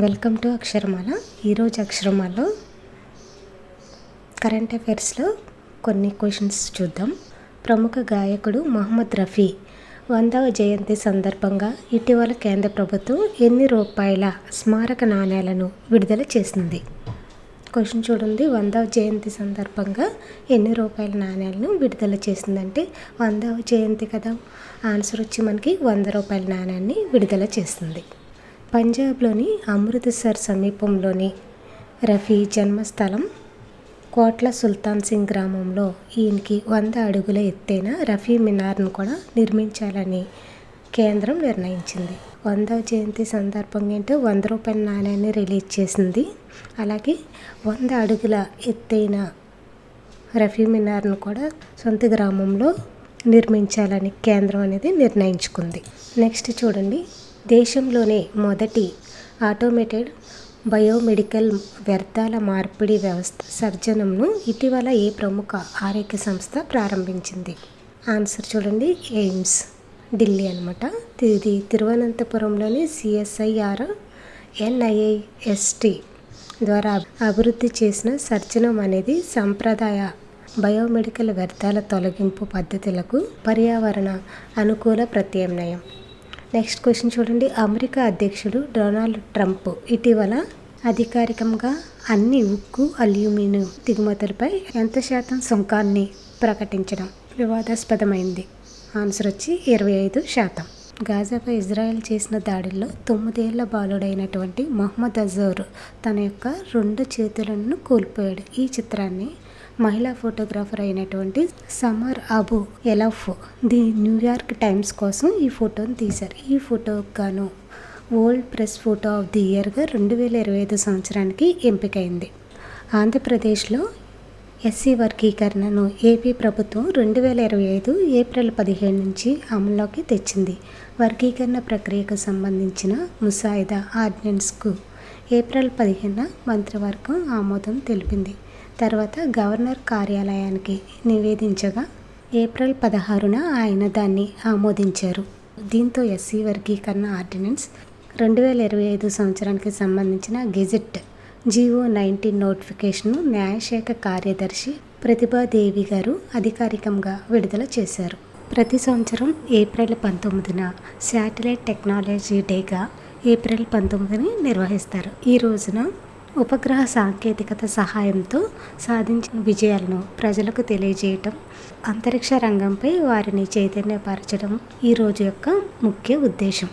Welcome to అక్షరమాల. ఈరోజు అక్షరమాలలో current అఫైర్స్లో కొన్ని questions చూద్దాం. ప్రముఖ గాయకుడు మహమ్మద్ రఫీ 100వ జయంతి సందర్భంగా ఇటీవల కేంద్ర ప్రభుత్వం ఎన్ని రూపాయల స్మారక నాణేలను విడుదల చేసింది? క్వశ్చన్ చూడండి. 100వ జయంతి సందర్భంగా ఎన్ని రూపాయల నాణేలను విడుదల చేసిందంటే 100వ జయంతి కదా. ఆన్సర్ వచ్చి మనకి 100 రూపాయల నాణ్యాన్ని విడుదల చేస్తుంది. పంజాబ్లోని అమృత్సర్ సమీపంలోని రఫీ జన్మస్థలం కోట్ల సుల్తాన్ సింగ్ గ్రామంలో ఈయనకి 100 అడుగుల ఎత్తైన రఫీ మినార్ను కూడా నిర్మించాలని కేంద్రం నిర్ణయించింది. 100వ జయంతి సందర్భంగా ఏంటో 100 రూపాయల నాణ్యాన్ని రిలీజ్ చేసింది. అలాగే 100 అడుగుల ఎత్తైన రఫీ మినార్ను కూడా సొంత గ్రామంలో నిర్మించాలని కేంద్రం అనేది నిర్ణయించుకుంది. నెక్స్ట్ చూడండి. దేశంలోనే మొదటి ఆటోమేటెడ్ బయోమెడికల్ వ్యర్థాల మార్పిడి వ్యవస్థ సర్జనంను ఇటీవల ఏ ప్రముఖ ఆరోగ్య సంస్థ ప్రారంభించింది? ఆన్సర్ చూడండి. ఎయిమ్స్, ఢిల్లీ అనమాట. ఇది తిరువనంతపురంలోని CSIR NIST ద్వారా అభివృద్ధి చేసిన సర్జనం అనేది సంప్రదాయ బయోమెడికల్ వ్యర్థాల తొలగింపు పద్ధతులకు పర్యావరణ అనుకూల ప్రత్యామ్నాయం. నెక్స్ట్ క్వశ్చన్ చూడండి. అమెరికా అధ్యక్షుడు డొనాల్డ్ ట్రంప్ ఇటీవల అధికారికంగా అన్ని ఉక్కు, అల్యూమినియం దిగుమతులపై ఎంత శాతం సుంకాన్ని ప్రకటించడం వివాదాస్పదమైంది? ఆన్సర్ వచ్చి 25%. గాజాపై ఇజ్రాయెల్ చేసిన దాడుల్లో 9 ఏళ్ల బాలుడైనటువంటి మహమ్మద్ అజౌర్ తన యొక్క 2 చేతులను కోల్పోయాడు. ఈ చిత్రాన్ని మహిళా ఫోటోగ్రాఫర్ అయినటువంటి Samar Abu Elouf the New York Times కోసం ఈ ఫోటోను తీశారు. ఈ ఫోటోకు గాను World Press Photo of the ఇయర్గా 2025 సంవత్సరానికి ఎంపికైంది. ఆంధ్రప్రదేశ్లో ఎస్సీ వర్గీకరణను ఏపీ ప్రభుత్వం 2025 ఏప్రిల్ 15 నుంచి అమల్లోకి తెచ్చింది. వర్గీకరణ ప్రక్రియకు సంబంధించిన ముసాయిదా ఆర్డినెన్స్కు ఏప్రిల్ 15 మంత్రివర్గం ఆమోదం తెలిపింది. తర్వాత గవర్నర్ కార్యాలయానికి నివేదించగా ఏప్రిల్ 16 ఆయన దాన్ని ఆమోదించారు. దీంతో ఎస్సీ వర్గీకరణ ఆర్డినెన్స్ 2025 సంవత్సరానికి సంబంధించిన గెజెట్ GO-19 నోటిఫికేషన్ను న్యాయశాఖ కార్యదర్శి ప్రతిభాదేవి గారు అధికారికంగా విడుదల చేశారు. ప్రతి సంవత్సరం ఏప్రిల్ 19న శాటిలైట్ టెక్నాలజీ డేగా ఏప్రిల్ 19ని నిర్వహిస్తారు. ఈ రోజున ఉపగ్రహ సాంకేతికత సహాయంతో సాధించిన విజయాలను ప్రజలకు తెలియజేయటం, అంతరిక్ష రంగంపై వారిని చైతన్యపరచడం ఈ రోజు యొక్క ముఖ్య ఉద్దేశం.